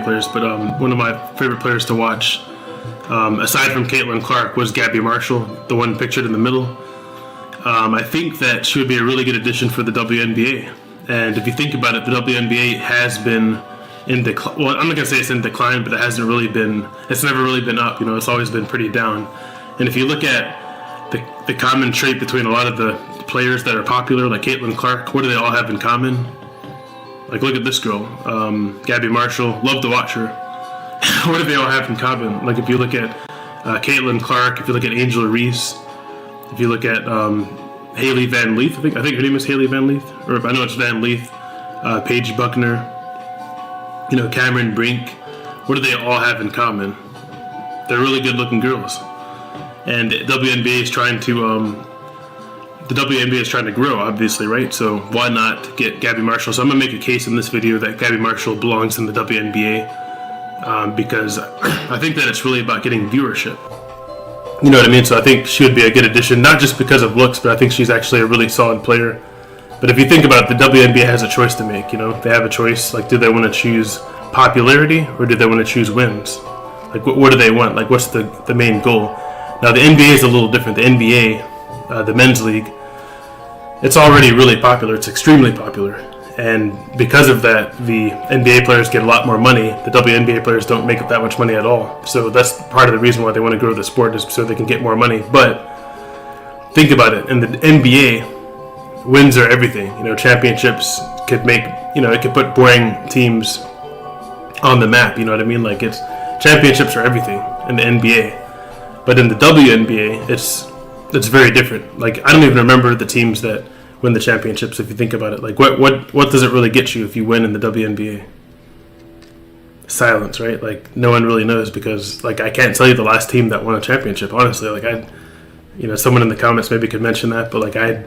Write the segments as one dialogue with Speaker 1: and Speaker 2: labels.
Speaker 1: players, but one of my favorite players to watch, aside from Caitlin Clark, was Gabbie Marshall, the one pictured in the middle. I think that she would be a really good addition for the WNBA. And if you think about it, the WNBA has been in decline. Well, I'm not gonna say it's in decline, but it's never really been up. It's always been pretty down. And if you look at the common trait between a lot of the players that are popular, like Caitlin Clark, what do they all have in common? Like, look at this girl, Gabbie Marshall. Love to watch her. What do they all have in common? Like, if you look at Caitlin Clark, if you look at Angel Reese, if you look at Haley Van Leith, I think her name is Haley Van Leith, or I know it's Van Leith, Paige Buckner, Cameron Brink. What do they all have in common? They're really good-looking girls, and the WNBA is trying to grow, obviously, right? So why not get Gabbie Marshall? So I'm gonna make a case in this video that Gabbie Marshall belongs in the WNBA because I think that it's really about getting viewership. You know what I mean? So I think she would be a good addition, not just because of looks, but I think she's actually a really solid player. But if you think about it, the WNBA has a choice to make. They have a choice. Like, do they want to choose popularity or do they want to choose wins? Like, what do they want? Like, what's the main goal? Now, the NBA is a little different. The NBA, the men's league, it's already really popular. It's extremely popular. And because of that, the NBA players get a lot more money. The WNBA players don't make that much money at all. So that's part of the reason why they want to grow the sport, is so they can get more money. But think about it. In the NBA, wins are everything. Championships could make, it could put boring teams on the map. You know what I mean? Like, championships are everything in the NBA. But in the WNBA, it's very different. Like, I don't even remember the teams that win the championships, if you think about it. Like, what does it really get you if you win in the WNBA? Silence, right? Like, no one really knows, because, like, I can't tell you the last team that won a championship, honestly. Like, someone in the comments maybe could mention that, but, like, I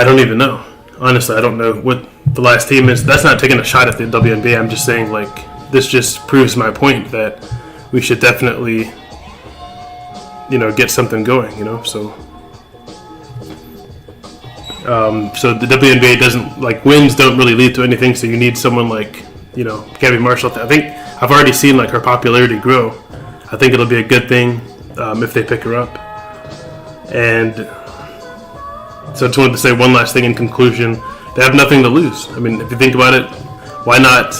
Speaker 1: don't even know. Honestly, I don't know what the last team is. That's not taking a shot at the WNBA. I'm just saying, like, this just proves my point that we should definitely, get something going, so the WNBA doesn't, like, wins don't really lead to anything, so you need someone like, Gabbie Marshall. I think I've already seen, like, her popularity grow. I think it'll be a good thing if they pick her up. And so I just wanted to say one last thing in conclusion. They have nothing to lose. I mean, if you think about it, why not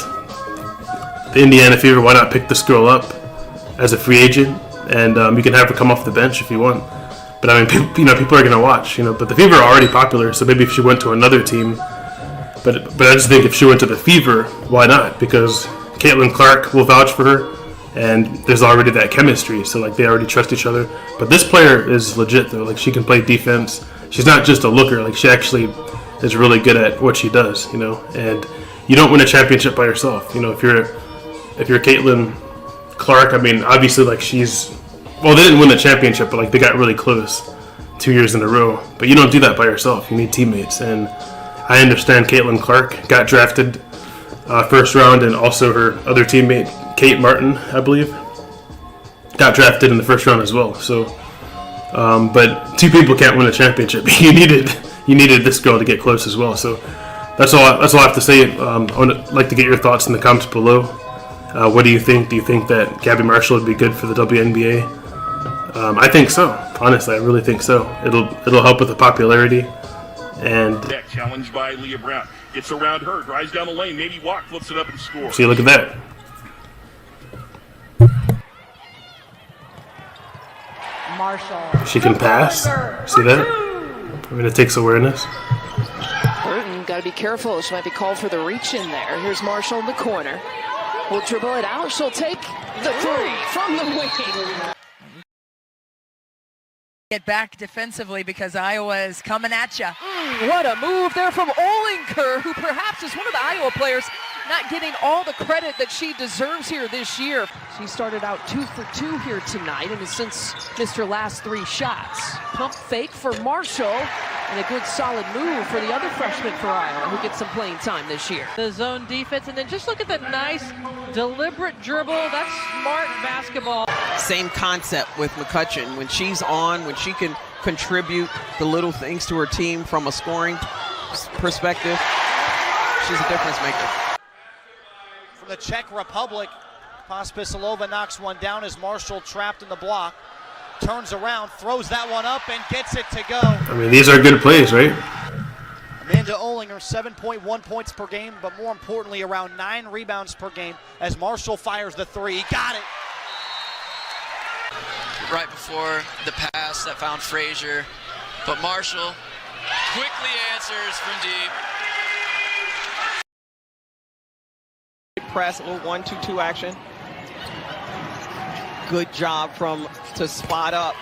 Speaker 1: the Indiana Fever, why not pick this girl up as a free agent? And you can have her come off the bench if you want. But I mean, people are going to watch, but the Fever are already popular, so maybe if she went to another team. But I just think if she went to the Fever, why not? Because Caitlin Clark will vouch for her, and there's already that chemistry, so, like, they already trust each other. But this player is legit, though. Like, she can play defense. She's not just a looker. Like, she actually is really good at what she does, And you don't win a championship by yourself. If you're Caitlin Clark, I mean, obviously, like, well, they didn't win the championship, but, like, they got really close 2 years in a row. But you don't do that by yourself. You need teammates. And I understand Caitlin Clark got drafted first round, and also her other teammate, Kate Martin, I believe, got drafted in the first round as well. So, but two people can't win a championship. You needed this girl to get close as well. So that's all I have to say. I'd like to get your thoughts in the comments below. What do you think? Do you think that Gabbie Marshall would be good for the WNBA? I think so. Honestly, I really think so. It'll help with the popularity. And
Speaker 2: challenged by Leah Brown. Gets around her, drives down the lane, maybe walk, flips it up and scores.
Speaker 1: See, look at that.
Speaker 3: Marshall.
Speaker 1: She can pass. See that? I mean, it takes awareness.
Speaker 4: Burton, got to be careful. She might be called for the reach in there. Here's Marshall in the corner. Will dribble it out. She'll take the three from the wing.
Speaker 5: Get back defensively because Iowa is coming at you.
Speaker 4: What a move there from Olinker, who perhaps is one of the Iowa players not getting all the credit that she deserves here this year. She started out 2 for 2 here tonight and has since missed her last 3 shots. Pump fake for Marshall, and a good solid move for the other freshman for Iowa, who gets some playing time this year.
Speaker 6: The zone defense, and then just look at the nice, deliberate dribble. That's smart basketball.
Speaker 7: Same concept with McCutcheon. When she's on, when she can contribute the little things to her team from a scoring perspective, she's a difference maker.
Speaker 8: from the Czech Republic. Pospisilova knocks one down as Marshall trapped in the block. Turns around, throws that one up, and gets it to go.
Speaker 1: I mean, these are good plays, right?
Speaker 8: Amanda Olinger, 7.1 points per game, but more importantly, around 9 rebounds per game as Marshall fires the three. He got it.
Speaker 9: Right before the pass that found Frazier, but Marshall quickly answers from deep.
Speaker 7: Press, a little 1-2-2 action. Good job to spot up,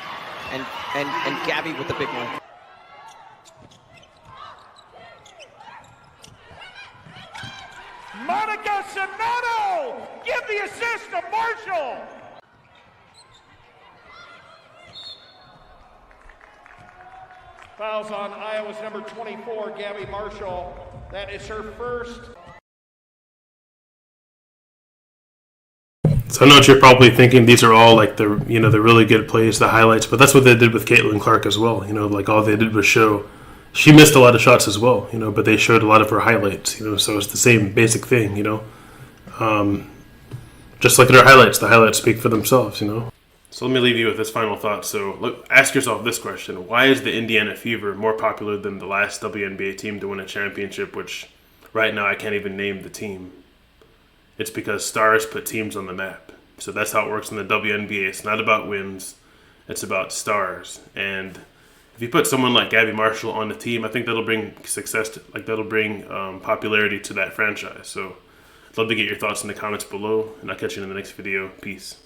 Speaker 7: and Gabbie with the big one.
Speaker 10: Monica Sonato, give the assist to Marshall. Fouls on Iowa's number 24, Gabbie Marshall. That is her first.
Speaker 1: So I know what you're probably thinking. These are all like the really good plays, the highlights. But that's what they did with Caitlin Clark as well. Like all they did was show. She missed a lot of shots as well, but they showed a lot of her highlights. So it's the same basic thing, Just look at her highlights. The highlights speak for themselves, So let me leave you with this final thought. So ask yourself this question: why is the Indiana Fever more popular than the last WNBA team to win a championship? Which right now I can't even name the team. It's because stars put teams on the map. So that's how it works in the WNBA. It's not about wins. It's about stars. And if you put someone like Gabbie Marshall on the team, I think that'll bring success, that'll bring popularity to that franchise. So I'd love to get your thoughts in the comments below, and I'll catch you in the next video. Peace.